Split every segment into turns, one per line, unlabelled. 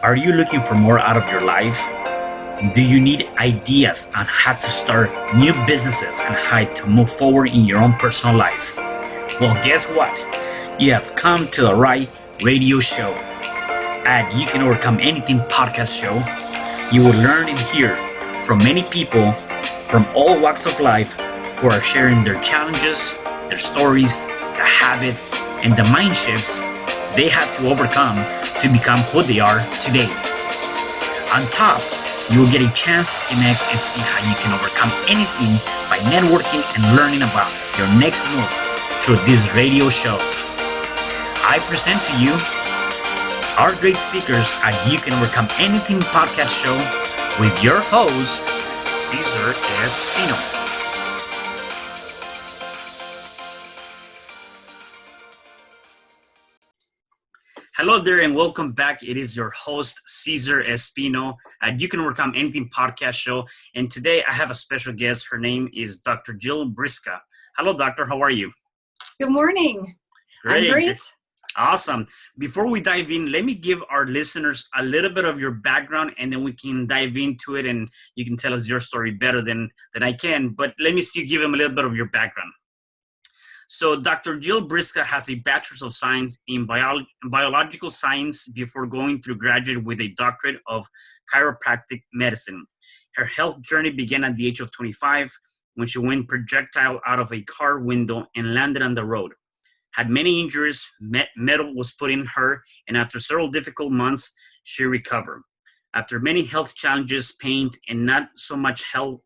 Are you looking for more out of your life? Do you need ideas on how to start new businesses and how to move forward in your own personal life? Well, guess what? You have come to the right radio show. At You Can Overcome Anything podcast show, you will learn and hear from many people from all walks of life who are sharing their challenges, their stories, the habits, and the mind shifts they had to overcome to become who they are today. On top, you will get a chance to connect and see how you can overcome anything by networking and learning about your next move through this radio show. I present to you our great speakers at You Can Overcome Anything podcast show with your host, Cesar Espino. Hello there and welcome back. It is your host, Cesar Espino at You Can Overcome Anything podcast show. And today I have a special guest. Her name is Dr. Jill Briska. Hello, doctor. How are you?
Good morning.
Great.
I'm great.
Awesome. Before we dive in, let me give our listeners a little bit of your background and then we can dive into it and you can tell us your story better than I can. But let me still give them a little bit of your background. So Dr. Jill Briska has a Bachelor of Science in Biological Science before going through graduate with a Doctorate of Chiropractic Medicine. Her health journey began at the age of 25 when she went projectile out of a car window and landed on the road. Had many injuries, metal was put in her, and after several difficult months, she recovered. After many health challenges, pain, and not so much help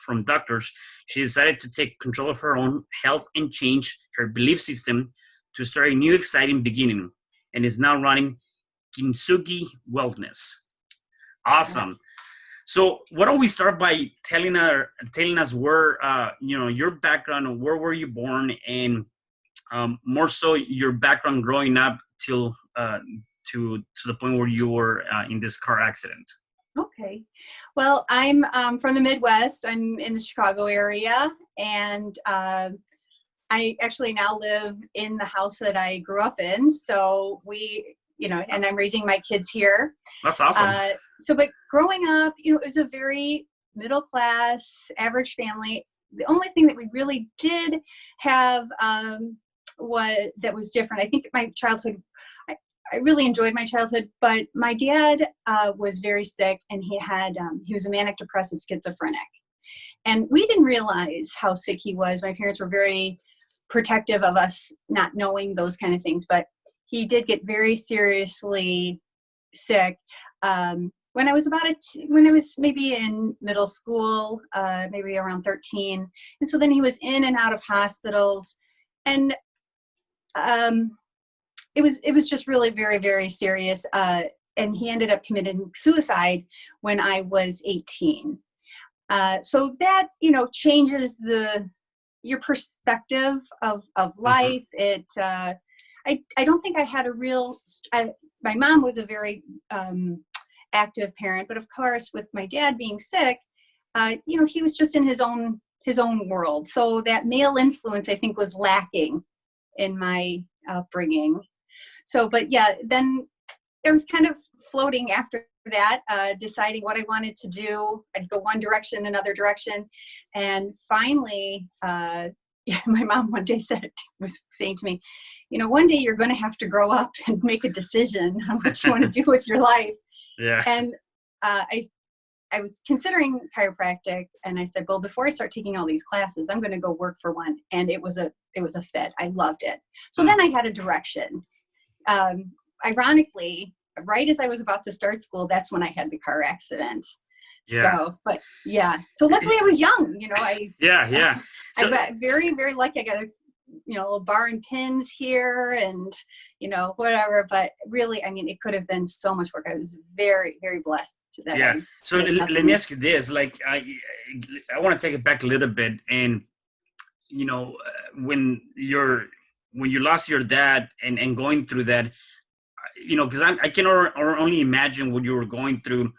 from doctors, she decided to take control of her own health and change her belief system to start a new exciting beginning, and is now running Kintsugi-Wellness. Awesome. So why don't we start by telling us where, your background and where were you born, and more so your background growing up till to the point where you were in this car accident.
Okay. Well, I'm from the Midwest. I'm in the Chicago area, and I actually now live in the house that I grew up in. So and I'm raising my kids here.
That's awesome.
But growing up, it was a very middle class, average family. The only thing that we really did have that was different, I think my childhood, I really enjoyed my childhood, but my dad was very sick, and he was a manic depressive schizophrenic. And we didn't realize how sick he was. My parents were very protective of us not knowing those kind of things, but he did get very seriously sick when I was maybe in middle school, maybe around 13. And so then he was in and out of hospitals, and it was just really very, very serious. And he ended up committing suicide when I was 18. So that, changes your perspective of life.
Mm-hmm.
I don't think I had my mom was a very active parent, but of course with my dad being sick, he was just in his own world. So that male influence, I think, was lacking in my upbringing. So, but yeah, then it was kind of floating after that, deciding what I wanted to do. I'd go one direction, another direction. And finally, my mom one day was saying to me, one day you're going to have to grow up and make a decision on what you want to do with your life.
Yeah.
And I was considering chiropractic, and I said, well, before I start taking all these classes, I'm going to go work for one. And it was a fit. I loved it. So then I had a direction. Ironically, right as I was about to start school, that's when I had the car accident.
Yeah.
So luckily I was young,
Yeah. So,
I got very, very lucky. I got a little bar and pins here and, whatever, but really, it could have been so much work. I was very, very blessed that.
Yeah. So let me ask you this, I want to take it back a little bit, and, when you lost your dad and going through that, because I can only imagine what you were going through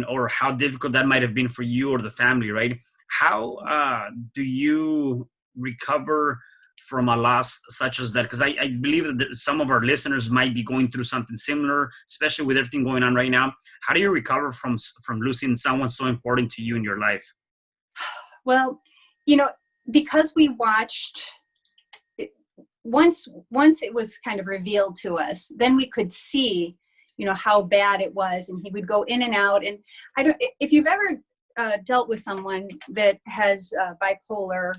or how difficult that might have been for you or the family, right? How do you recover from a loss such as that? Because I believe that some of our listeners might be going through something similar, especially with everything going on right now. How do you recover from losing someone so important to you in your life?
Well, because we watched it, once it was kind of revealed to us, then we could see, how bad it was, and he would go in and out. And if you've ever dealt with someone that has bipolar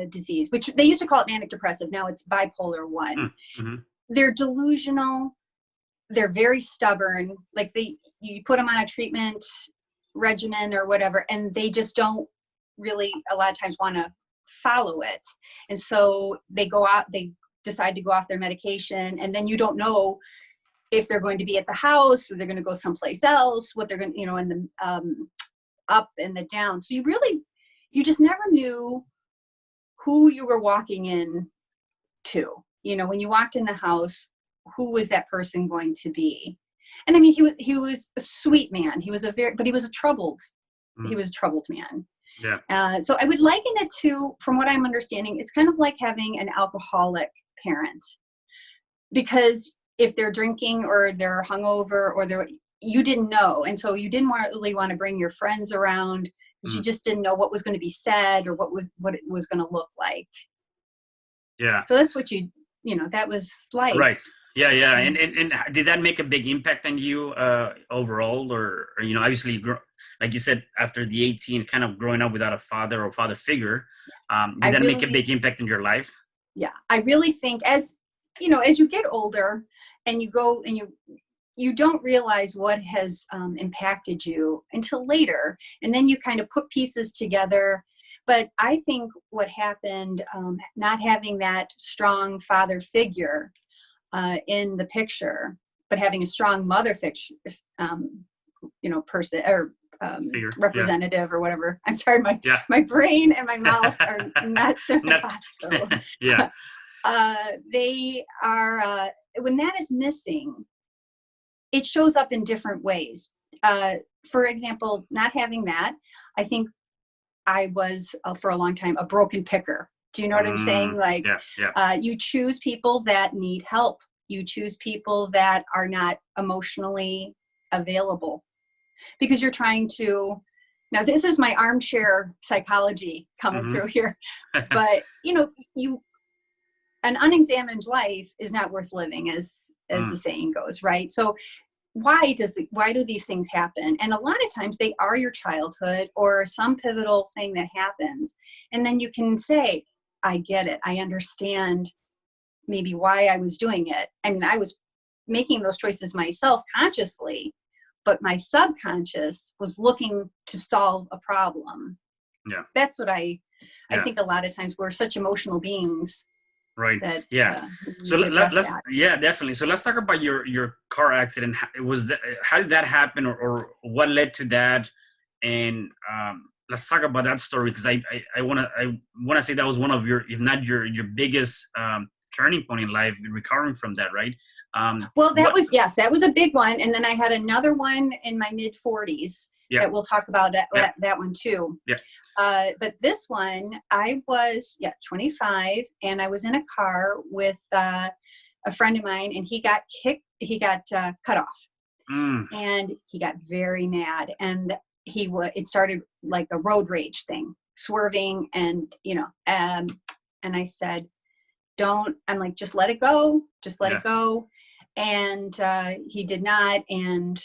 disease, which they used to call it manic depressive, now it's bipolar 1.
Mm-hmm.
They're delusional. They're very stubborn. Like you put them on a treatment regimen or whatever, and they just don't really a lot of times want to follow it. And so they decide to go off their medication, and then you don't know if they're going to be at the house or they're going to go someplace else, what they're going to, in the up and the down. So you just never knew who you were walking in to. When you walked in the house, who was that person going to be? And I mean, he was a sweet man. He was but he was a troubled man.
Yeah.
So I would liken it to, from what I'm understanding, it's kind of like having an alcoholic parent, because if they're drinking or they're hungover or you didn't know. And so you didn't really want to bring your friends around because you just didn't know what was going to be said or what it was going to look like.
Yeah.
So that's what that was life.
Right. Yeah. Yeah. And did that make a big impact on you overall, or obviously, like you said, after the 18, kind of growing up without a father or father figure, did that make a big impact in your life?
Yeah. I really think as you get older and you go and you don't realize what has impacted you until later. And then you kind of put pieces together. But I think what happened, not having that strong father figure in the picture, but having a strong mother figure, person or representative or whatever. I'm sorry, my brain and my mouth are not simpatico.
Yeah.
They are, when that is missing, it shows up in different ways. For example, not having that, I think I was for a long time a broken picker. Do you know what I'm saying? Like, you choose people that need help. You choose people that are not emotionally available because you're trying to. Now, this is my armchair psychology coming through here, but an unexamined life is not worth living, as the saying goes, right? So why do these things happen? And a lot of times they are your childhood or some pivotal thing that happens. And then you can say, I get it. I understand maybe why I was doing it. I mean, I was making those choices myself consciously, but my subconscious was looking to solve a problem.
Yeah.
That's what I think a lot of times we're such emotional beings.
Right. So let's definitely. So let's talk about your car accident. How did that happen, or what led to that? And let's talk about that story, because I want to say that was one of your, if not your biggest turning point in life, recovering from that, right?
Well, that was a big one, and then I had another one in my mid 40s that we'll talk about that one too.
Yeah.
But this one, I was 25, and I was in a car with a friend of mine, and he got cut off, and he got very mad, and it started like a road rage thing, swerving, and and I said, I'm like, just let it go, it go, and he did not, and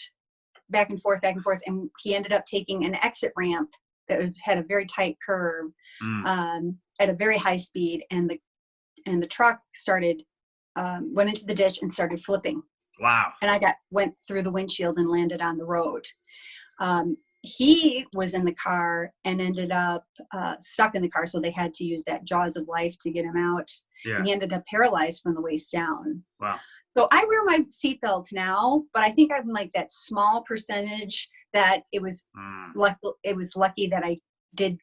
back and forth, and he ended up taking an exit ramp that had a very tight curve at a very high speed, and the truck went into the ditch and started flipping.
Wow.
And I went through the windshield and landed on the road. He was in the car and ended up stuck in the car, so they had to use that jaws of life to get him out.
Yeah.
And he ended up paralyzed from the waist down.
Wow.
So I wear my seatbelt now, but I think I'm like that small percentage that it was lucky that I did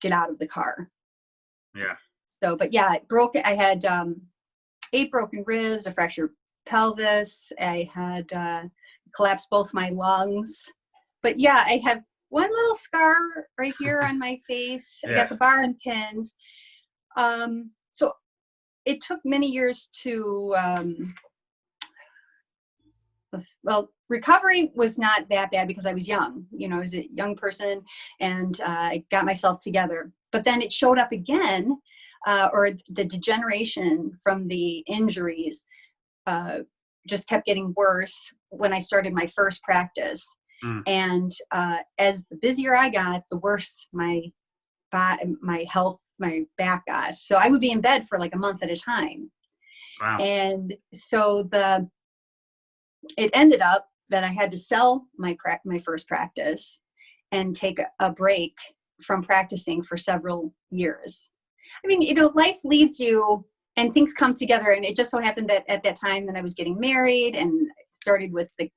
get out of the car.
Yeah.
So, but yeah, I had 8 broken ribs, a fractured pelvis. I had collapsed both my lungs. But yeah, I have one little scar right here on my face. I got the bar and pins. So it took many years to, well, recovery was not that bad because I was young. I was a young person, and I got myself together. But then it showed up again, or the degeneration from the injuries just kept getting worse when I started my first practice. And as the busier I got, the worse my health, my back got. So I would be in bed for like a month at a time.
Wow.
And so it ended up that I had to sell my first practice and take a break from practicing for several years. I mean, life leads you and things come together. And it just so happened that at that time that I was getting married and started with the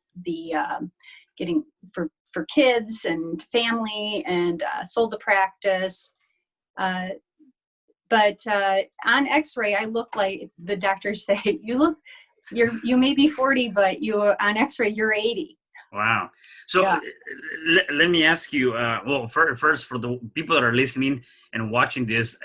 getting for kids and family, and sold the practice. But on X-ray, I look like the doctors say, you may be 40, but on X-ray, you're 80.
Wow. So
Yeah.
Let me ask you, first for the people that are listening and watching this,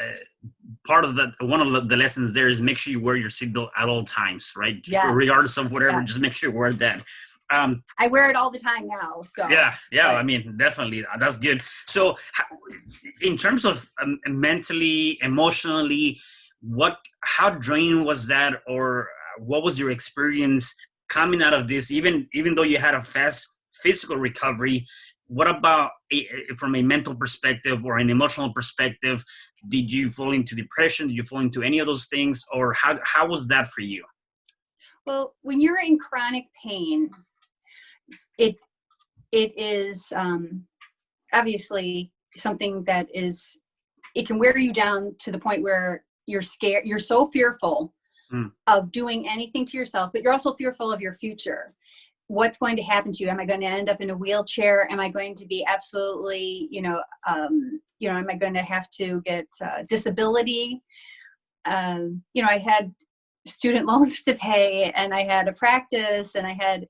one of the lessons there is make sure you wear your seatbelt at all times, right?
Yes.
Regardless of whatever,
Yes.
just make sure you wear that.
I wear it all the time now. So
yeah.
Right.
I mean, definitely, that's good. So, in terms of mentally, emotionally, how draining was that, or what was your experience coming out of this? Even though you had a fast physical recovery, what about from a mental perspective or an emotional perspective? Did you fall into depression? Did you fall into any of those things, or how was that for you?
Well, when you're in chronic pain, it is obviously something that it can wear you down to the point where you're scared. You're so fearful of doing anything to yourself, but you're also fearful of your future. What's going to happen to you? Am I going to end up in a wheelchair? Am I going to be absolutely, am I going to have to get disability? I had student loans to pay, and I had a practice, and I had,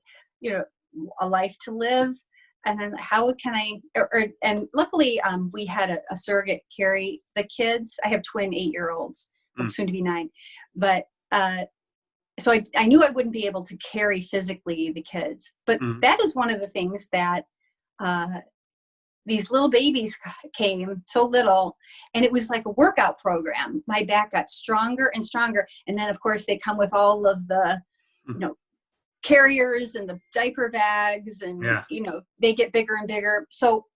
a life to live. And then how can I, and luckily we had a surrogate carry the kids. I have twin 8-year-olds, soon to be 9. But so I knew I wouldn't be able to carry physically the kids. But that is one of the things that these little babies came so little, and it was like a workout program. My back got stronger and stronger. And then of course they come with all of the, carriers and the diaper bags, and they get bigger and bigger. So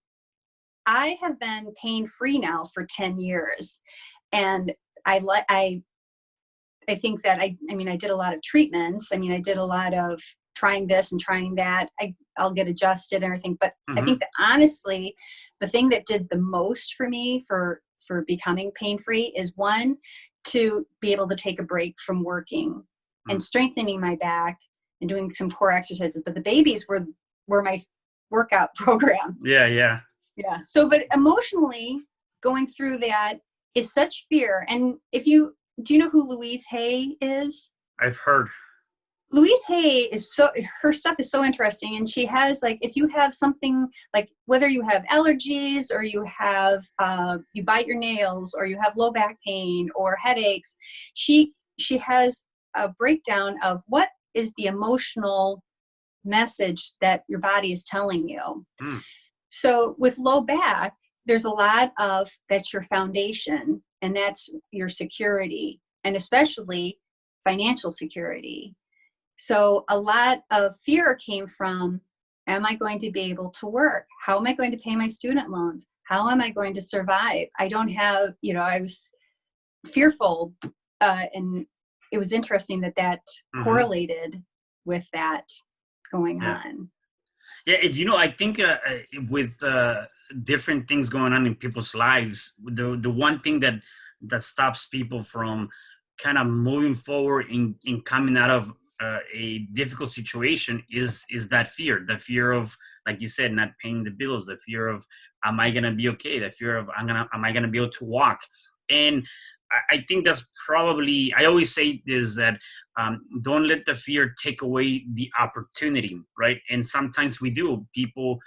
I have been pain-free now for 10 years. And I think that I did a lot of treatments. I did a lot of trying this and trying that. I'll get adjusted and everything. But I think that honestly, the thing that did the most for me for becoming pain-free is, one, to be able to take a break from working and strengthening my back and doing some core exercises. But the babies were my workout program.
Yeah.
So, but emotionally going through that is such fear. And do you know who Louise Hay is?
I've heard.
Louise Hay her stuff is so interesting. And she has, like, if you have something like, whether you have allergies, or you have, you bite your nails, or you have low back pain or headaches, she has a breakdown of what is the emotional message that your body is telling you. So with low back, there's a lot of, that's your foundation, and that's your security, and especially financial security. So a lot of fear came from, am I going to be able to work? How am I going to pay my student loans? How am I going to survive? I don't have, I was fearful, and it was interesting that correlated with that going on.
Yeah, I think with different things going on in people's lives, the one thing that stops people from kind of moving forward in coming out of a difficult situation is that fear of, like you said, not paying the bills, the fear of, am I gonna be okay, the fear of, am I gonna be able to walk. And I think that's probably, I always say this, that don't let the fear take away the opportunity, right? And sometimes we do. People,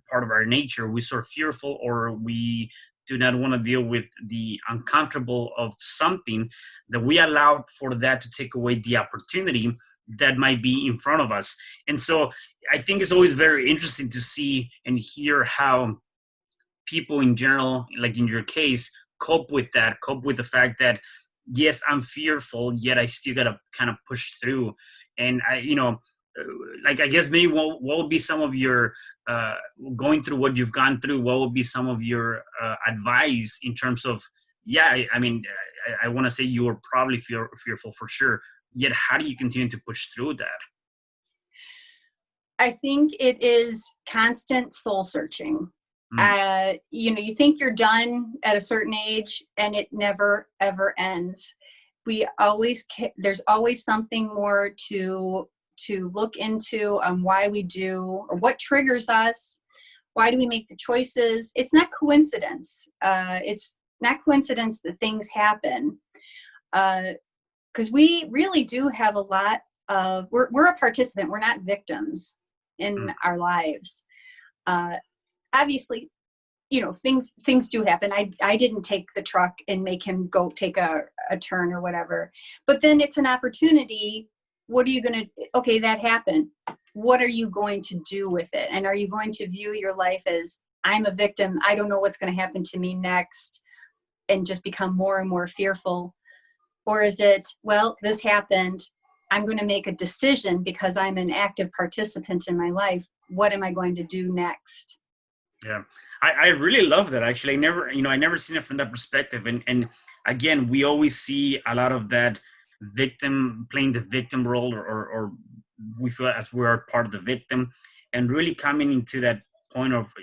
part of our nature, we sort of fearful, or we do not want to deal with the uncomfortable of something, that we allow for that to take away the opportunity that might be in front of us. And so I think it's always very interesting to see and hear how people in general, like in your case, cope with the fact that, yes, I'm fearful, yet I still gotta kind of push through. And like, I guess maybe what would be some of your, going through what you've gone through, what would be some of your advice in terms of, I mean, I want to say you were probably fearful for sure, yet how do you continue to push through that?
I think it is constant soul searching. You think you're done at a certain age, and it never, ever ends. There's always something more to look into on why we do, or what triggers us. Why do we make the choices? It's not coincidence. It's not coincidence that things happen. Because we really do have a lot of, we're a participant. We're not victims in our lives. Obviously, things do happen. I didn't take the truck and make him go take a turn or whatever, but then it's an opportunity. What are you going to, okay, that happened. What are you going to do with it? And are you going to view your life as, I'm a victim, I don't know what's going to happen to me next, and just become more and more fearful? Or is it, well, this happened, I'm going to make a decision because I'm an active participant in my life. What am I going to do next?
Yeah, I really love that. Actually, I never seen it from that perspective. And again, we always see a lot of that victim, playing the victim role, or we feel as we are part of the victim, and really coming into that point of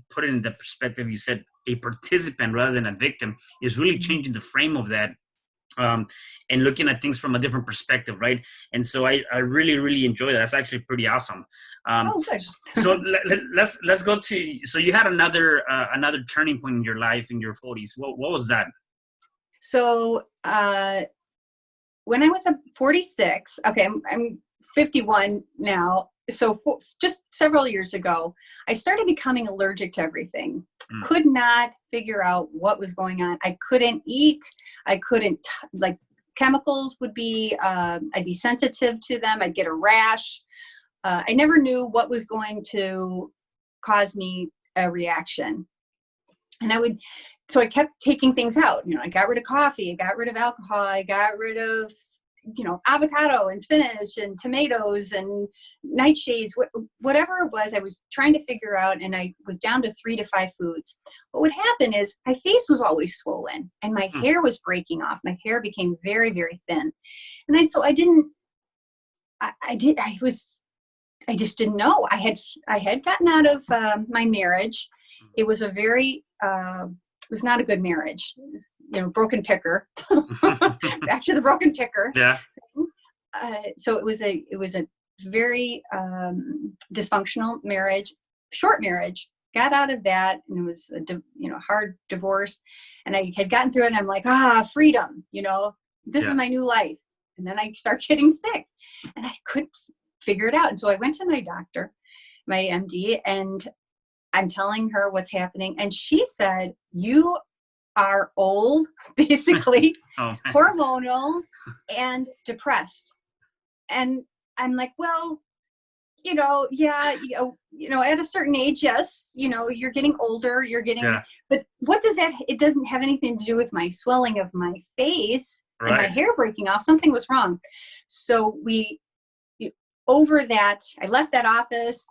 putting in the perspective, you said, a participant rather than a victim, is really changing the frame of that. And looking at things from a different perspective, right? And so I really, really enjoy that. That's actually pretty awesome.
Good.
So let's go to, so you had another turning point in your life in your 40s. What was that?
So when I was 46, okay, I'm 51 now. So just several years ago, I started becoming allergic to everything. Could not figure out what was going on. I couldn't eat. I couldn't, like, chemicals would be, I'd be sensitive to them. I'd get a rash. I never knew what was going to cause me a reaction. And so I kept taking things out. I got rid of coffee, I got rid of alcohol, I got rid of, avocado and spinach and tomatoes and nightshades, whatever it was. I was trying to figure out, and I was down to 3 to 5 foods. What would happen is my face was always swollen and my hair was breaking off. My hair became very, very thin. And I just didn't know. I had gotten out of my marriage. It was it was not a good marriage. It was, broken picker. Back to the broken picker.
Yeah.
So it was a very dysfunctional marriage, short marriage. Got out of that, and it was a hard divorce. And I had gotten through it, and I'm like, freedom. This is my new life. And then I start getting sick, and I couldn't figure it out. And so I went to my doctor, my MD, and I'm telling her what's happening. And she said, you are old, basically, hormonal and depressed. And I'm like, well, at a certain age, yes, you're getting older, but what does that, it doesn't have anything to do with my swelling of my face and my hair breaking off. Something was wrong. So over that, I left that office,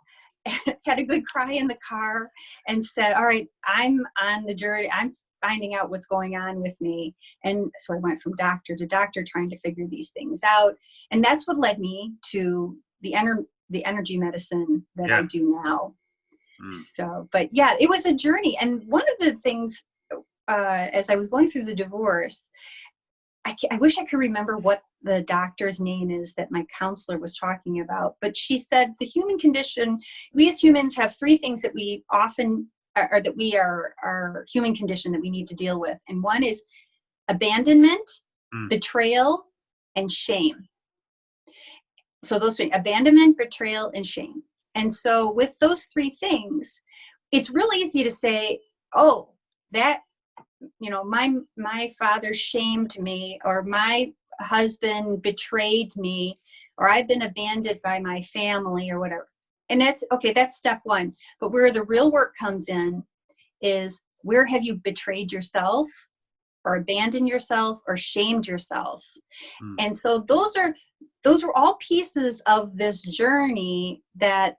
had a good cry in the car, and said, all right, I'm on the journey. I'm finding out what's going on with me. And so I went from doctor to doctor trying to figure these things out. And that's what led me to the energy medicine that I do now. So, but yeah, it was a journey. And one of the things, as I was going through the divorce, I wish I could remember what the doctor's name is that my counselor was talking about, but she said the human condition, we as humans have 3 things that we often, or that we are our human condition that we need to deal with. And one is abandonment, betrayal, and shame. So those 3, abandonment, betrayal, and shame. And so with those 3 things, it's really easy to say, oh, that my father shamed me, or my husband betrayed me, or I've been abandoned by my family or whatever. And that's okay. That's step one. But where the real work comes in is, where have you betrayed yourself or abandoned yourself or shamed yourself? And so those were all pieces of this journey that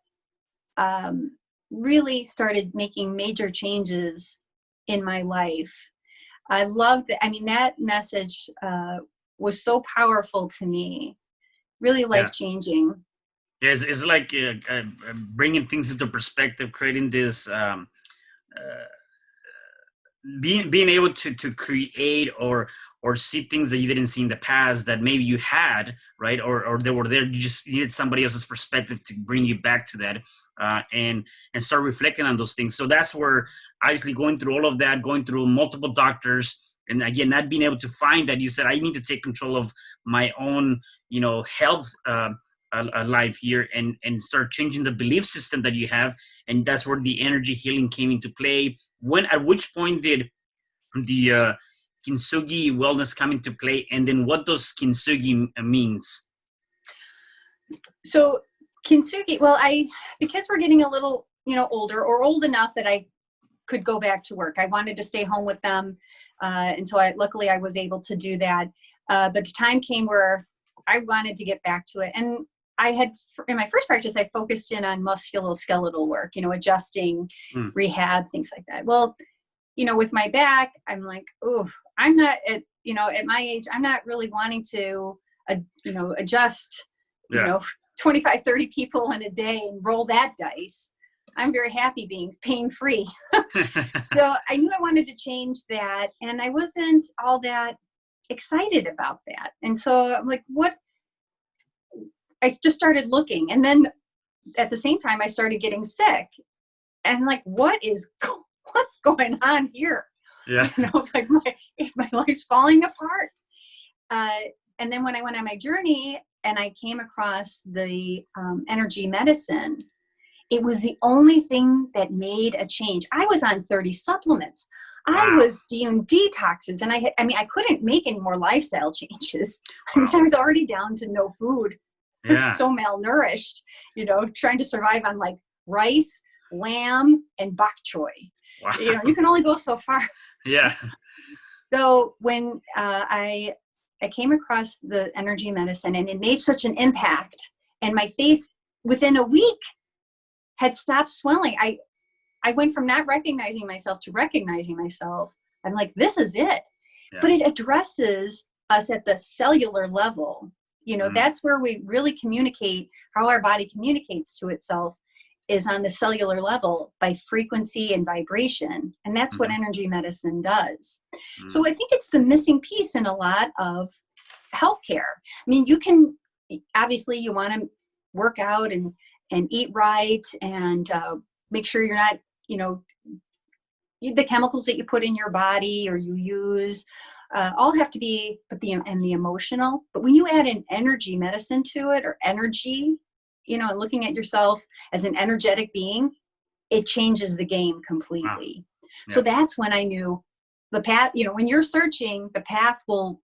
really started making major changes in my life. I loved it. I mean, that message was so powerful to me, really life-changing.
Yeah, it's like bringing things into perspective, creating this, being able to create or see things that you didn't see in the past that maybe you had, right? Or they were there. You just needed somebody else's perspective to bring you back to that, and start reflecting on those things. So that's where, obviously, going through all of that, going through multiple doctors, and again, not being able to find that, you said, I need to take control of my own, health life here, and start changing the belief system that you have. And that's where the energy healing came into play. At which point did the Kintsugi-Wellness come into play? And then what does Kintsugi means?
So Kintsugi, well, the kids were getting a little, older, or old enough that I could go back to work. I wanted to stay home with them. And so luckily I was able to do that. But the time came where I wanted to get back to it. And I had, in my first practice, I focused in on musculoskeletal work, adjusting, rehab, things like that. Well, with my back, I'm like, oh, I'm not at my age, I'm not really wanting to, adjust, 25, 30 people in a day and roll that dice. I'm very happy being pain-free. So I knew I wanted to change that, and I wasn't all that excited about that. And so I'm like, I just started looking. And then at the same time, I started getting sick. And I'm like, what's going on here?
Yeah.
Like my life's falling apart. And then when I went on my journey and I came across the energy medicine, it was the only thing that made a change. I was on 30 supplements. Wow. I was doing detoxes, and I couldn't make any more lifestyle changes. Wow. I was already down to no food. Yeah. I was so malnourished, trying to survive on like rice, lamb, and bok choy. Wow. You can only go so far.
Yeah.
So when I came across the energy medicine, and it made such an impact, and my face within a week had stopped swelling. I went from not recognizing myself to recognizing myself. I'm like, this is it. Yeah. But it addresses us at the cellular level. That's where we really communicate, how our body communicates to itself is on the cellular level by frequency and vibration. And that's what energy medicine does. So I think it's the missing piece in a lot of healthcare. I mean, obviously you want to work out and eat right, and make sure you're not, the chemicals that you put in your body or you use, all have to be, and the emotional. But when you add an energy medicine to it, or energy, and looking at yourself as an energetic being, it changes the game completely. Wow. Yeah. So that's when I knew the path, when you're searching, the path will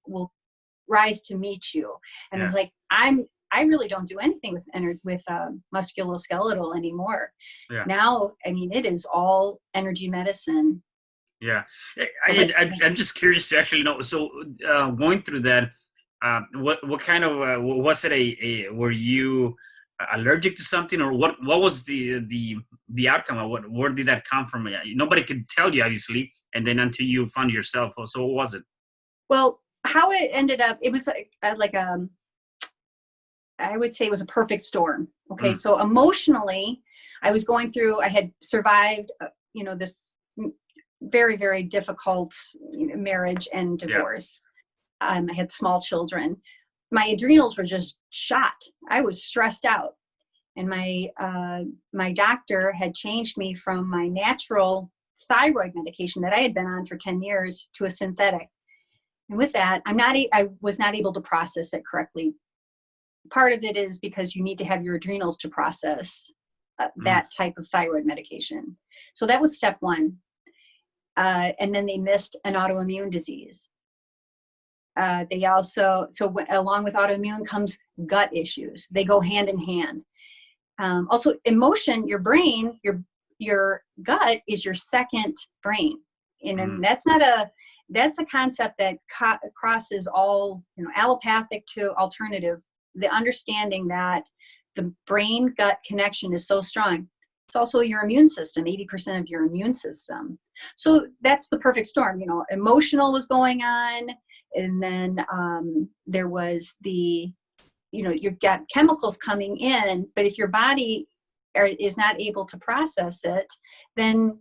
rise to meet you. And yeah. I was like, I really don't do anything with musculoskeletal anymore. Yeah. Now, it is all energy medicine.
Yeah. I'm just curious to actually know. So going through that, what kind of, was it were you allergic to something, or what was the outcome of where did that come from? Nobody could tell you, obviously, and then until you found yourself. So what was it?
Well, how it ended up, it was like I would say it was a perfect storm. Okay. So emotionally, I had survived, this very, very difficult marriage and divorce. Yeah. I had small children. My adrenals were just shot. I was stressed out. And my doctor had changed me from my natural thyroid medication that I had been on for 10 years to a synthetic. And with that, I was not able to process it correctly. Part of it is because you need to have your adrenals to process that type of thyroid medication. So that was step one. and then they missed an autoimmune disease. They also, along with autoimmune comes gut issues. They go hand in hand. Also emotion, your brain, your gut is your second brain. And that's a concept that crosses all, allopathic to alternative. The understanding that the brain gut connection is so strong. It's also your immune system, 80% of your immune system. So that's the perfect storm. Emotional was going on. And then there was you've got chemicals coming in, but if your body is not able to process it, then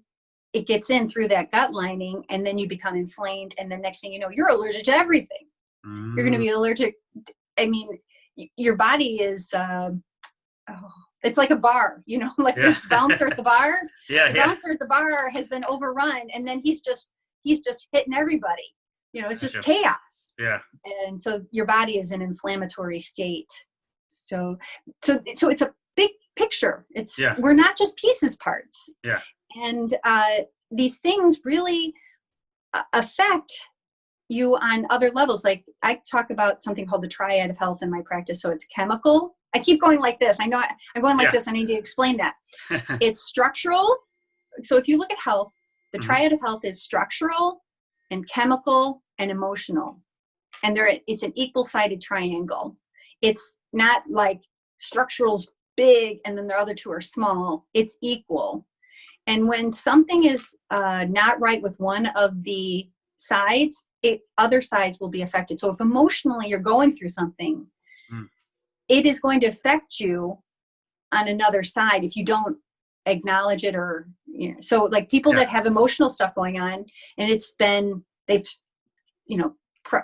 it gets in through that gut lining, and then you become inflamed. And the next thing you know, you're allergic to everything. You're going to be allergic. I mean, your body is, it's like a bar, like the bouncer at the bar. The bouncer at the bar has been overrun, and then he's just hitting everybody. It's just chaos. Yeah. And so your body is in inflammatory state. So it's a big picture. We're not just pieces, parts. Yeah. And these things really affect you on other levels. Like I talk about something called the triad of health in my practice. So it's chemical. I keep going like this. I know I'm going like this. I need to explain that. It's structural. So if you look at health, the triad of health is structural and chemical and emotional. And it's an equal-sided triangle. It's not like structural's big and then the other two are small. It's equal. And when something is not right with one of the sides, other sides will be affected. So if emotionally you're going through something, it is going to affect you on another side if you don't acknowledge it, or so like people that have emotional stuff going on and they've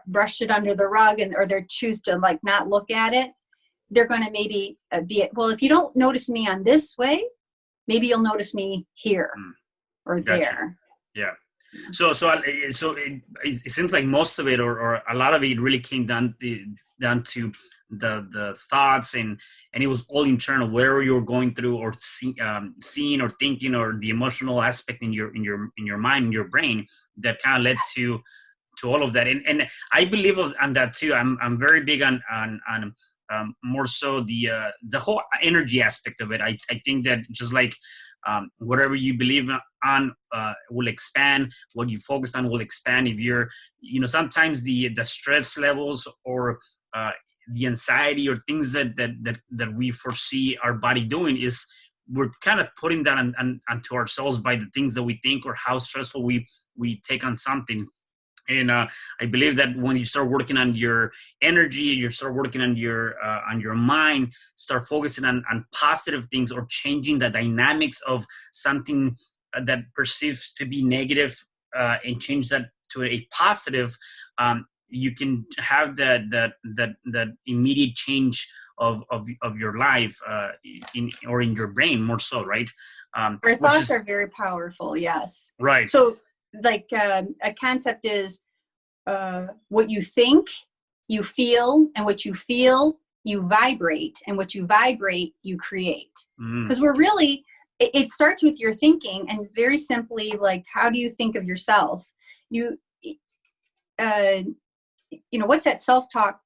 brushed it under the rug, or they choose to like not look at it, they're going to maybe well, if you don't notice me on this way, maybe you'll notice me here or there.
Yeah. So it seems like most of it, or a lot of it, really came down to the thoughts, and it was all internal, whatever you're going through, or seeing or thinking, or the emotional aspect in your mind, in your brain, that kind of led to all of that. And I believe on that too. I'm very big on more so the whole energy aspect of it. I think that just like whatever you believe on will expand. What you focus on will expand. If you're, sometimes the stress levels, or the anxiety, or things that we foresee our body doing, is we're kind of putting that onto ourselves by the things that we think, or how stressful we take on something. And I believe that when you start working on your energy, you start working on your mind, start focusing on positive things, or changing the dynamics of something that perceives to be negative, and change that to a positive, you can have that immediate change of your life, in your brain, more so, right?
Our thoughts are very powerful. Yes.
Right.
So, like a concept is what you think, you feel, and what you feel, you vibrate, and what you vibrate, you create. Because we're really, it starts with your thinking, and very simply, like, how do you think of yourself? What's that self-talk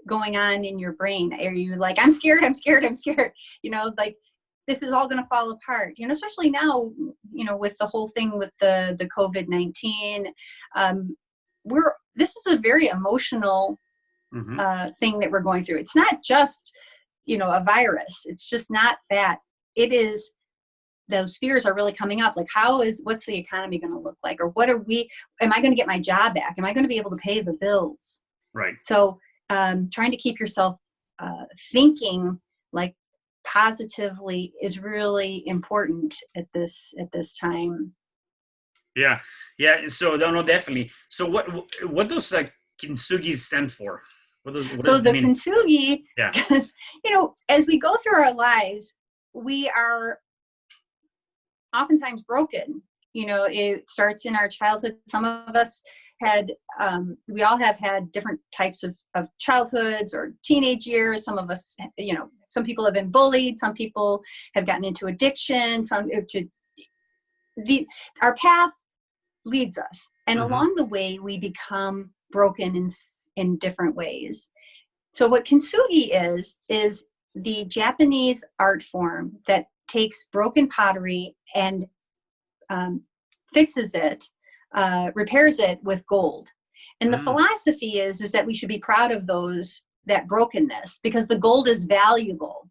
going on in your brain? Are you like, I'm scared, I'm scared, I'm scared? Like, this is all going to fall apart, especially now, with the whole thing with the COVID-19, this is a very emotional thing that we're going through. It's not just, a virus. It's just not that. It is, those fears are really coming up. Like, what's the economy going to look like? Or am I going to get my job back? Am I going to be able to pay the bills?
Right.
So trying to keep yourself thinking like positively is really important at this time.
Yeah. So no, definitely. So what does Kintsugi stand for? What does
the Kintsugi?
Yeah.
Because as we go through our lives, we are oftentimes broken. It starts in our childhood. Some of us we all have had different types of childhoods or teenage years. Some of us, some people have been bullied. Some people have gotten into addiction. Our path leads us. And
Mm-hmm.
along the way, we become broken in different ways. So what kintsugi is the Japanese art form that takes broken pottery and fixes it, repairs it with gold. And the philosophy is that we should be proud of that brokenness, because the gold is valuable.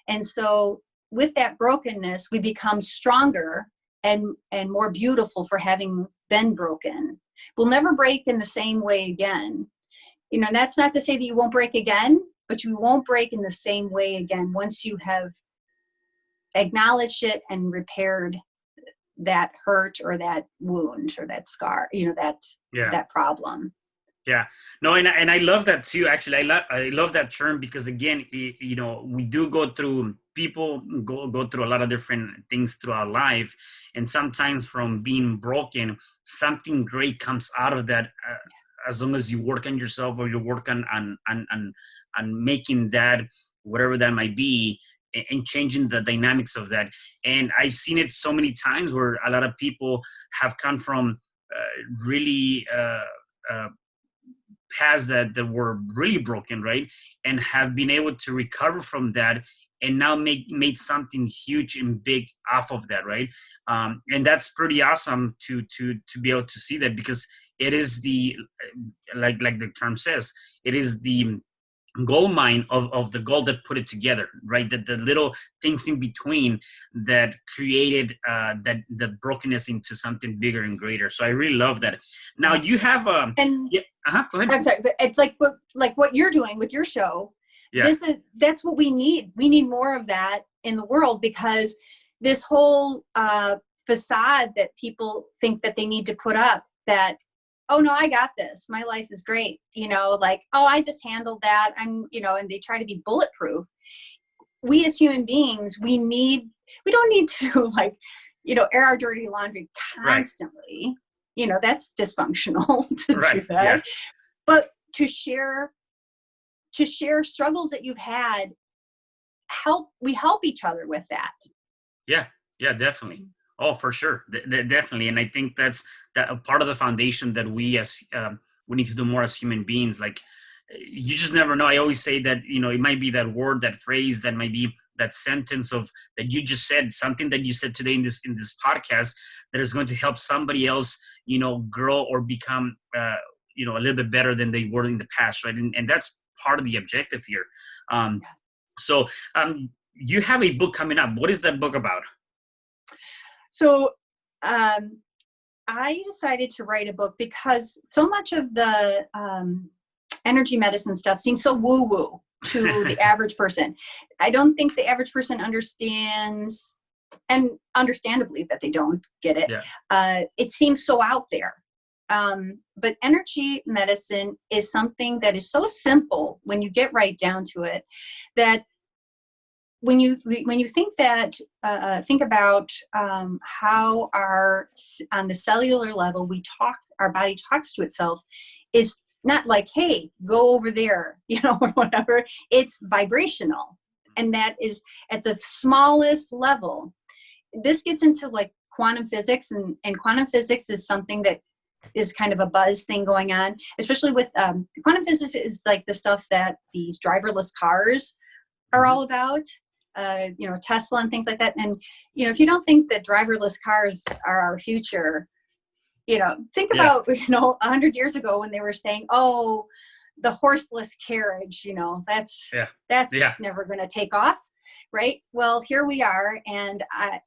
And so with that brokenness, we become stronger and more beautiful for having been broken. We'll never break in the same way again. You know, that's not to say that you won't break again, but you won't break in the same way again once you have acknowledged it and repaired that hurt or that wound or that scar, you know, that problem.
Yeah, no, and I love that too. Actually, I love that term, because again, you know, we do people go through a lot of different things throughout life, and sometimes from being broken, something great comes out of that. As long as you work on yourself, or you work on making that, whatever that might be, and changing the dynamics of that. And I've seen it so many times where a lot of people have come from really paths that were really broken, right? And have been able to recover from that, and now made something huge and big off of that, right? And that's pretty awesome to be able to see that, because it is the, like the term says, it is the gold mine of the gold that put it together, right? That the little things in between that created that the brokenness into something bigger and greater. So I really love that. Now you have
and
go ahead.
I'm sorry, but it's like what you're doing with your show.
Yeah.
That's what we need. We need more of that in the world, because this whole facade that people think that they need to put up, that, oh no, I got this, my life is great, you know, like, oh, I just handled that, I'm, you know, and they try to be bulletproof. We as human beings, we don't need to, like, you know, air our dirty laundry constantly. Right. You know, that's dysfunctional to do that. Yeah. But to share struggles that you've had, we help each other with that. Yeah,
definitely. Oh, for sure. Definitely. And I think that's that part of the foundation that we need to do more as human beings. Like, you just never know. I always say that, you know, it might be that word, that phrase, that might be that sentence that you just said, something that you said today in this podcast, that is going to help somebody else, you know, grow or become, you know, a little bit better than they were in the past. Right. And that's part of the objective here. So you have a book coming up. What is that book about?
So I decided to write a book because so much of the energy medicine stuff seems so woo-woo to the average person. I don't think the average person understands, and understandably that they don't get it. Yeah. It seems so out there. But energy medicine is something that is so simple when you get right down to it, that when you think about how on the cellular level our body talks to itself, is not like, hey, go over there, you know, or whatever. It's vibrational, and that is at the smallest level. This gets into like quantum physics, and quantum physics is something that is kind of a buzz thing going on, especially with quantum physics is like the stuff that these driverless cars are all about. You know, Tesla and things like that. And, you know, if you don't think that driverless cars are our future, you know, think about, you know, 100 years ago when they were saying, oh, the horseless carriage, you know, that's never going to take off. Right. Well, here we are. And I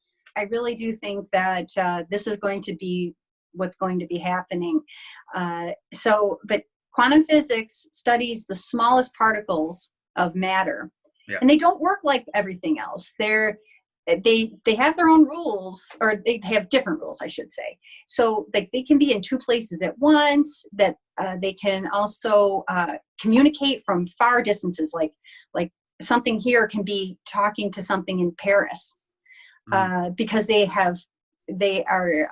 really do think that this is going to be what's going to be happening. But quantum physics studies the smallest particles of matter. Yeah. And they don't work like everything else. They have their own rules, or they have different rules, I should say. So they can be in two places at once, that they can also communicate from far distances, like something here can be talking to something in Paris, because they are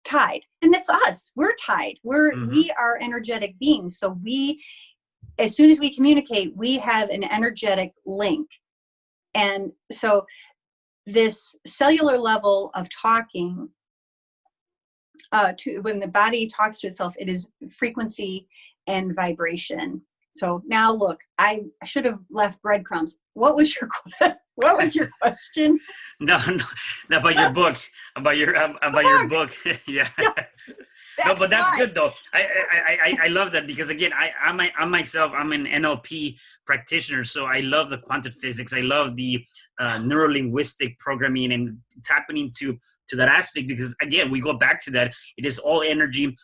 tied. And that's us. We're tied. We are energetic beings. So as soon as we communicate, we have an energetic link. And so this cellular level of talking when the body talks to itself, it is frequency and vibration. So now look, I should have left breadcrumbs. What was your what was your question?
No, about your book, about your book. Yeah. No, but that's good though. I love that because again, I'm myself, I'm an NLP practitioner, so I love the quantum physics. I love the neurolinguistic programming and tapping into that aspect because again, we go back to that. It is all energy.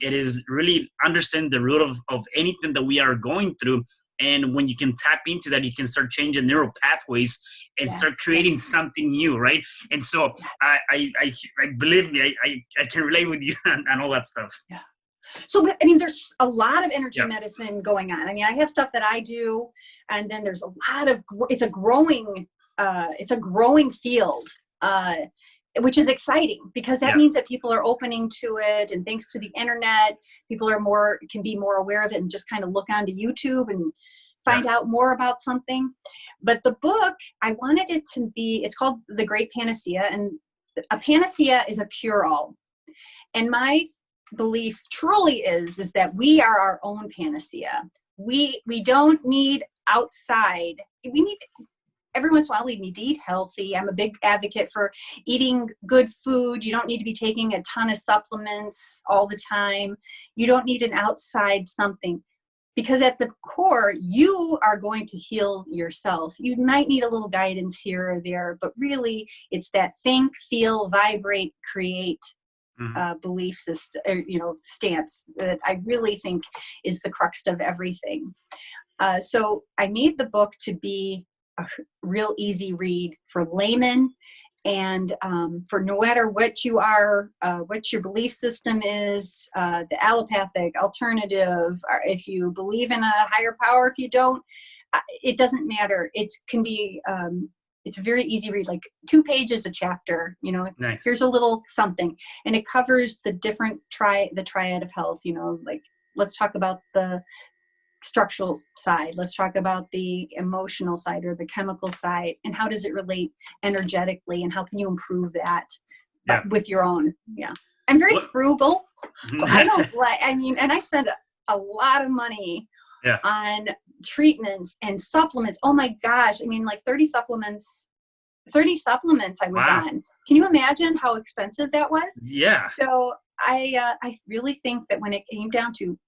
It is really understand the root of anything that we are going through. And when you can tap into that, you can start changing neural pathways and start creating something new, right? And so I believe me, I can relate with you and all that stuff.
Yeah. So, I mean, there's a lot of energy medicine going on. I mean, I have stuff that I do, and then there's a lot of, it's a growing field, which is exciting because that means that people are opening to it, and thanks to the internet, people are can be more aware of it and just kind of look onto YouTube and find out more about something. But the book, I wanted it to be, it's called The Great Panacea, and a panacea is a cure-all. And my belief truly is that we are our own panacea. We don't need outside. We need, every once in a while, we need to eat healthy. I'm a big advocate for eating good food. You don't need to be taking a ton of supplements all the time. You don't need an outside something. Because at the core, you are going to heal yourself. You might need a little guidance here or there, but really it's that think, feel, vibrate, create belief system, stance that I really think is the crux of everything. So I made the book to be a real easy read for laymen and for no matter what you are, what your belief system is, the allopathic, alternative, or if you believe in a higher power, if you don't, it doesn't matter. It can be, it's a very easy read, like 2 pages a chapter,
Nice.
Here's a little something. And it covers the different the triad of health, like let's talk about the structural side. Let's talk about the emotional side or the chemical side, and how does it relate energetically, and how can you improve that with your own. I'm very frugal, so I don't and I spend a lot of money on treatments and supplements. Oh my gosh, like 30 supplements I was on. Can you imagine how expensive that was? So I really think that when it came down to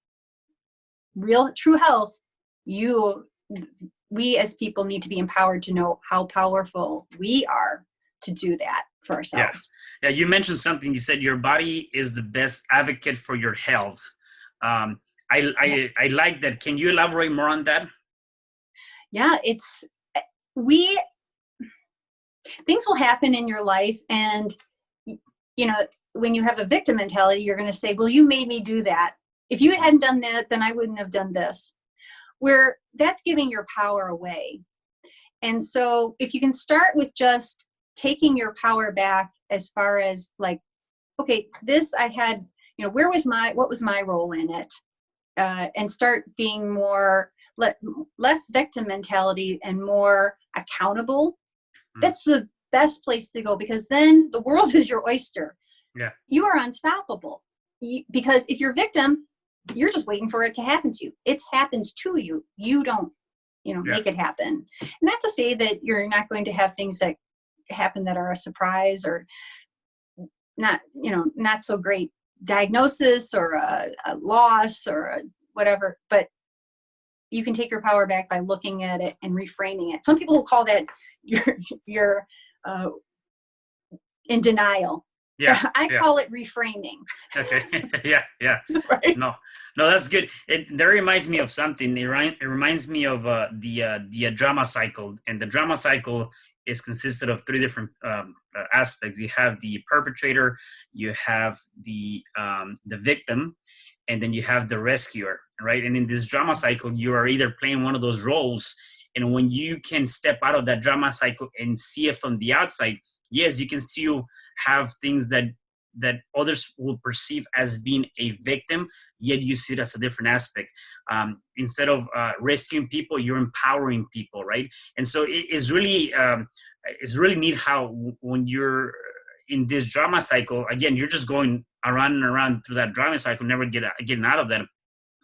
real true health, we as people need to be empowered to know how powerful we are to do that for ourselves.
Yeah, you mentioned something. You said your body is the best advocate for your health. I like that. Can you elaborate more on that?
Yeah, things will happen in your life, and when you have a victim mentality, you're going to say, well, you made me do that. If you hadn't done that, then I wouldn't have done this. Where that's giving your power away. And so if you can start with just taking your power back as far as like, okay, this I had, what was my role in it? And start being less victim mentality and more accountable. That's the best place to go, because then the world is your oyster.
Yeah. You
are unstoppable. Because if you're a victim, you're just waiting for it to happen to you. It happens to you. You don't, make it happen. And not to say that you're not going to have things that happen that are a surprise or not, not so great diagnosis or a loss or whatever, but you can take your power back by looking at it and reframing it. Some people will call that you're in denial. I call it reframing.
Okay. Yeah.
Right?
No, that's good. That reminds me of something. It reminds me of the drama cycle, and the drama cycle is consisted of 3 different aspects. You have the perpetrator, you have the victim, and then you have the rescuer, right? And in this drama cycle, you are either playing one of those roles, and when you can step out of that drama cycle and see it from the outside, yes, you can still have things that others will perceive as being a victim, yet you see it as a different aspect. Instead of rescuing people, you're empowering people, right? And so it's really neat how when you're in this drama cycle, again, you're just going around and around through that drama cycle, never getting out of that.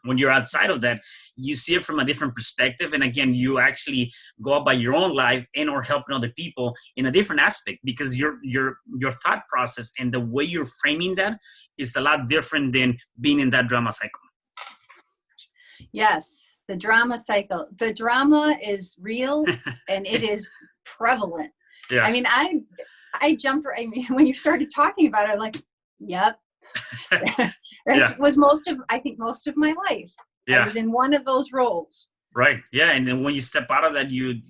When you're outside of that, you see it from a different perspective. And again, you actually go about your own life and or helping other people in a different aspect, because your thought process and the way you're framing that is a lot different than being in that drama cycle.
Yes, the drama cycle. The drama is real and it is prevalent.
Yeah.
I mean, I jumped, I mean, when you started talking about it, I'm like, yep. That was most of my life.
Yeah.
I was in one of those roles.
Right. Yeah. And then when you step out of that, you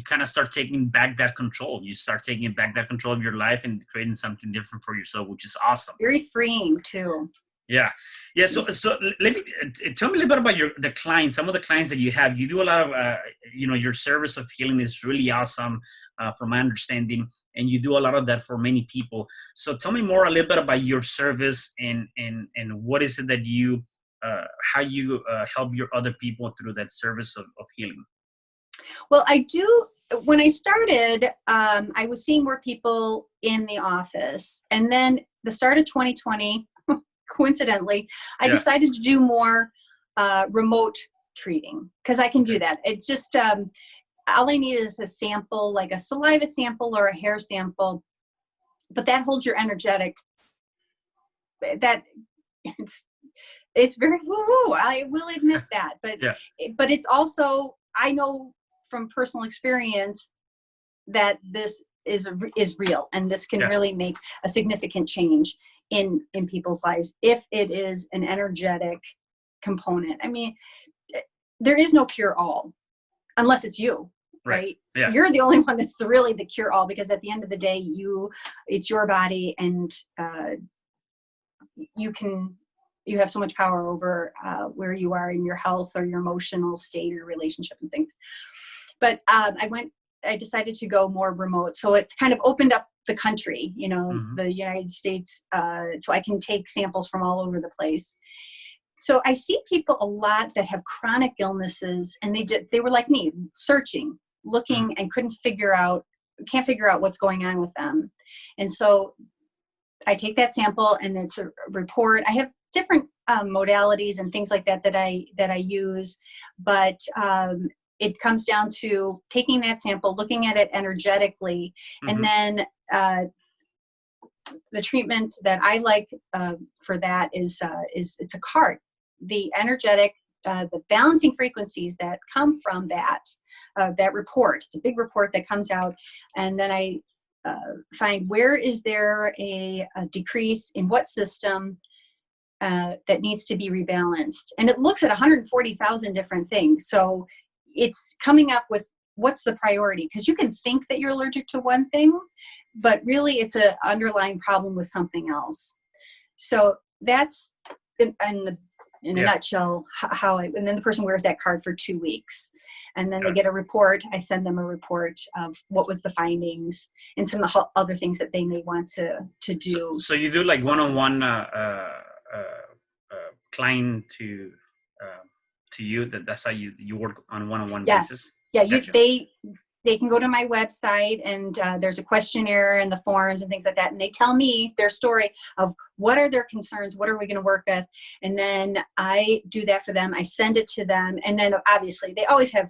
kind of start taking back that control. You start taking back that control of your life and creating something different for yourself, which is awesome.
Very freeing too.
Yeah. Yeah. So let me tell me a little bit about the clients, some of the clients that you have. You do a lot of, your service of healing is really awesome from my understanding. And you do a lot of that for many people. So tell me more a little bit about your service and what is it that you, how you help your other people through that service of healing.
Well, I do. When I started, I was seeing more people in the office. And then the start of 2020, coincidentally, I decided to do more remote treating because I can do that. It's just, all I need is a sample, like a saliva sample or a hair sample, but that holds your energetic. That it's very woo-woo. I will admit that, but it's also, I know from personal experience that this is real, and this can really make a significant change in people's lives if it is an energetic component. I mean, there is no cure all. Unless it's you, right? Yeah. You're the only one that's really the cure all, because at the end of the day, it's your body, and you have so much power over where you are in your health or your emotional state or relationship and things. But I decided to go more remote. So it kind of opened up the country, the United States, so I can take samples from all over the place. So I see people a lot that have chronic illnesses, and they were like me, searching, looking, and can't figure out what's going on with them. And so I take that sample, and it's a report. I have different modalities and things like that I use, but it comes down to taking that sample, looking at it energetically, and then the treatment that I like for that is it's a card. The energetic, the balancing frequencies that come from that report. It's a big report that comes out, and then I find where is there a decrease in what system that needs to be rebalanced. And it looks at 140,000 different things. So it's coming up with what's the priority, because you can think that you're allergic to one thing, but really it's an underlying problem with something else. So that's in a nutshell how and then the person wears that card for 2 weeks, and then they get a report. I send them a report of what was the findings and some other things that they may want to do. So
you do like one-on-one client to you, that's how you work on a one-on-one basis?
Yeah, they can go to my website, and there's a questionnaire and the forms and things like that. And they tell me their story of what are their concerns, what are we going to work with. And then I do that for them. I send it to them. And then obviously they always have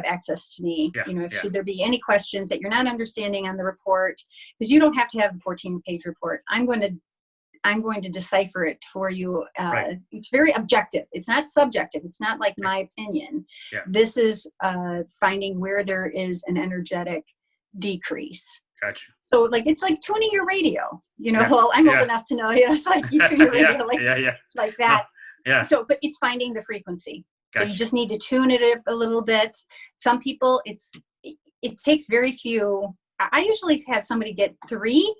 access to me. Should there be any questions that you're not understanding on the report, because you don't have to have a 14-page report. I'm going to decipher it for you. It's very objective. It's not subjective. It's not like my opinion. This is finding where there is an energetic decrease.
Gotcha.
So it's like tuning your radio, well, I'm old enough to know, it's like you tune your radio like that. So, but it's finding the frequency. Gotcha. So you just need to tune it up a little bit. Some people, it takes very few. I usually have somebody get 3,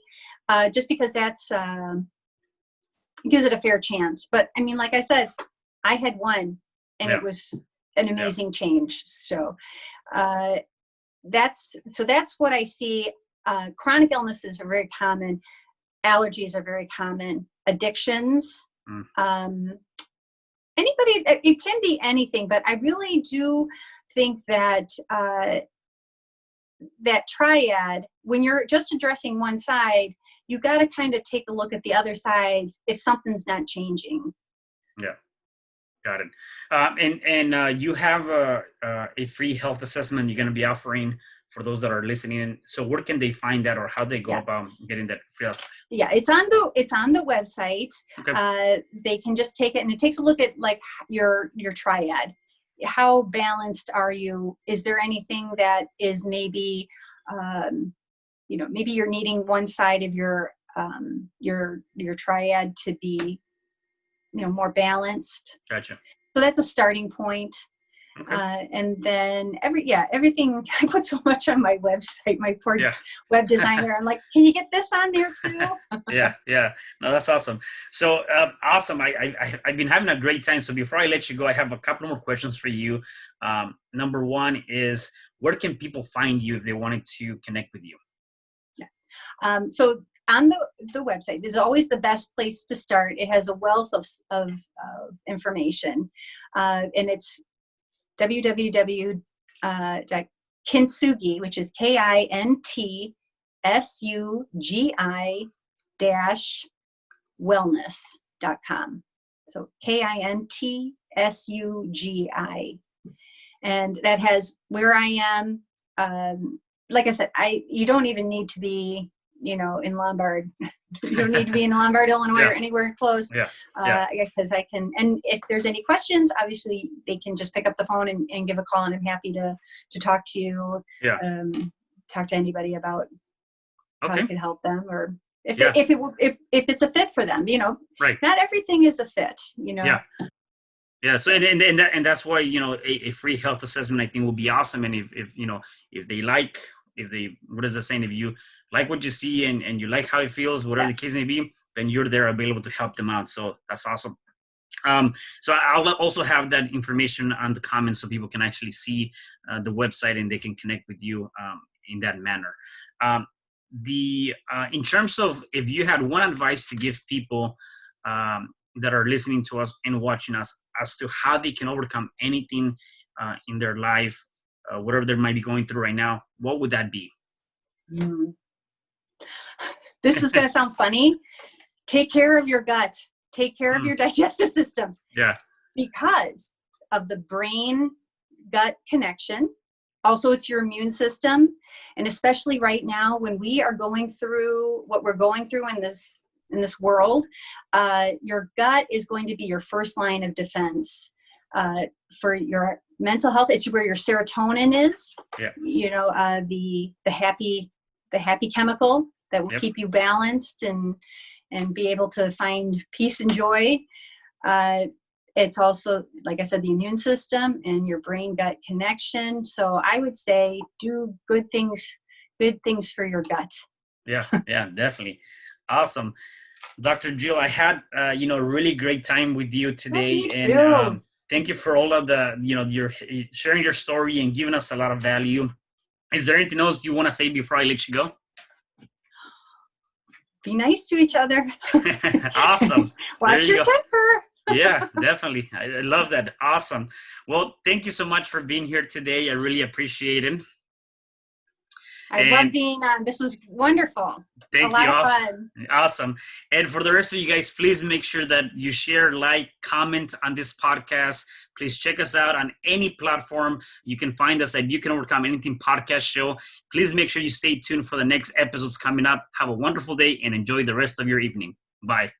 just because that's, gives it a fair chance. But I mean, like I said, I had 1, and it was an amazing change. So that's what I see. Chronic illnesses are very common. Allergies are very common. Addictions. Anybody, it can be anything, but I really do think that that triad, when you're just addressing one side, you got to kind of take a look at the other sides if something's not changing.
Yeah. Got it. And you have a free health assessment you're going to be offering for those that are listening. So where can they find that, or how they go about getting that free health?
Yeah, it's on the website.
Okay.
They can just take it, and it takes a look at like your triad. How balanced are you? Is there anything that is maybe, maybe you're needing one side of your triad to be, more balanced.
Gotcha.
So that's a starting point.
Okay.
And then everything, I put so much on my website, my poor web designer. I'm like, can you get this on there too?
Yeah. No, that's awesome. So awesome. I've been having a great time. So before I let you go, I have a couple more questions for you. Number one is, where can people find you if they wanted to connect with you?
Yeah. So on the website, this is always the best place to start. It has a wealth of information, and it's www.kintsugi, which is KINTSUGI-wellness.com. So KINTSUGI, and that has where I am. Like I said, you don't even need to be, in Lombard. You don't need to be in Lombard, Illinois, or anywhere close. Because I can, and if there's any questions, obviously they can just pick up the phone and give a call, and I'm happy to talk to you, talk to anybody about how I can help them, or if it's a fit for them,
Right.
Not everything is a fit,
Yeah. So and that's why, a free health assessment I think will be awesome. And if what is the saying? If you like what you see and you like how it feels, whatever the case may be, then you're there available to help them out. So that's awesome. So I'll also have that information on the comments so people can actually see the website and they can connect with you in that manner. In terms of, if you had one advice to give people that are listening to us and watching us as to how they can overcome anything in their life, whatever they might be going through right now, what would that be?
This is going to sound funny. Take care of your gut. Take care of your digestive system.
Yeah.
Because of the brain-gut connection. Also, it's your immune system. And especially right now, when we are going through what we're going through in this world, your gut is going to be your first line of defense for your mental health. It's where your serotonin is.
Yeah.
The happy chemical that will keep you balanced and be able to find peace and joy. It's also, like I said, the immune system and your brain-gut connection. So I would say do good things for your gut. Yeah,
definitely. Awesome. Dr. Jill, I had, a really great time with you today. And thank you for all of the, your sharing your story and giving us a lot of value. Is there anything else you want to say before I let you go?
Be nice to each other.
Awesome.
Watch your temper.
Yeah, definitely. I love that. Awesome. Well, thank you so much for being here today. I really appreciate it.
I love being on. This was wonderful.
Thank you.
A lot of fun.
Awesome. And for the rest of you guys, please make sure that you share, like, comment on this podcast. Please check us out on any platform. You can find us at You Can Overcome Anything podcast show. Please make sure you stay tuned for the next episodes coming up. Have a wonderful day and enjoy the rest of your evening. Bye.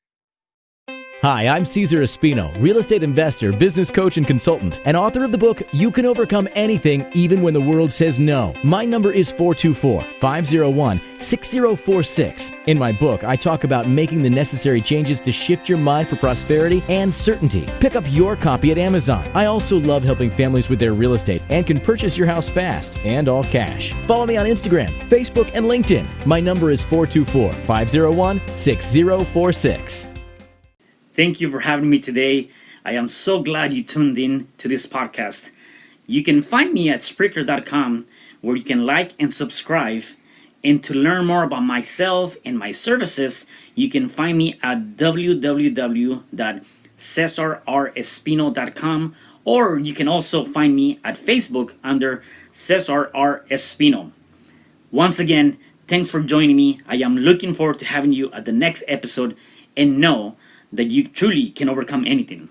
Hi, I'm Cesar Espino, real estate investor, business coach, and consultant, and author of the book, You Can Overcome Anything, Even When the World Says No. My number is 424-501-6046. In my book, I talk about making the necessary changes to shift your mind for prosperity and certainty. Pick up your copy at Amazon. I also love helping families with their real estate and can purchase your house fast and all cash. Follow me on Instagram, Facebook, and LinkedIn. My number is 424-501-6046.
Thank you for having me today. I am so glad you tuned in to this podcast. You can find me at Spreaker.com, where you can like and subscribe. And to learn more about myself and my services, you can find me at www.cesarrespino.com, or you can also find me at Facebook under Cesar R. Espino. Once again, thanks for joining me. I am looking forward to having you at the next episode, and know that you truly can overcome anything.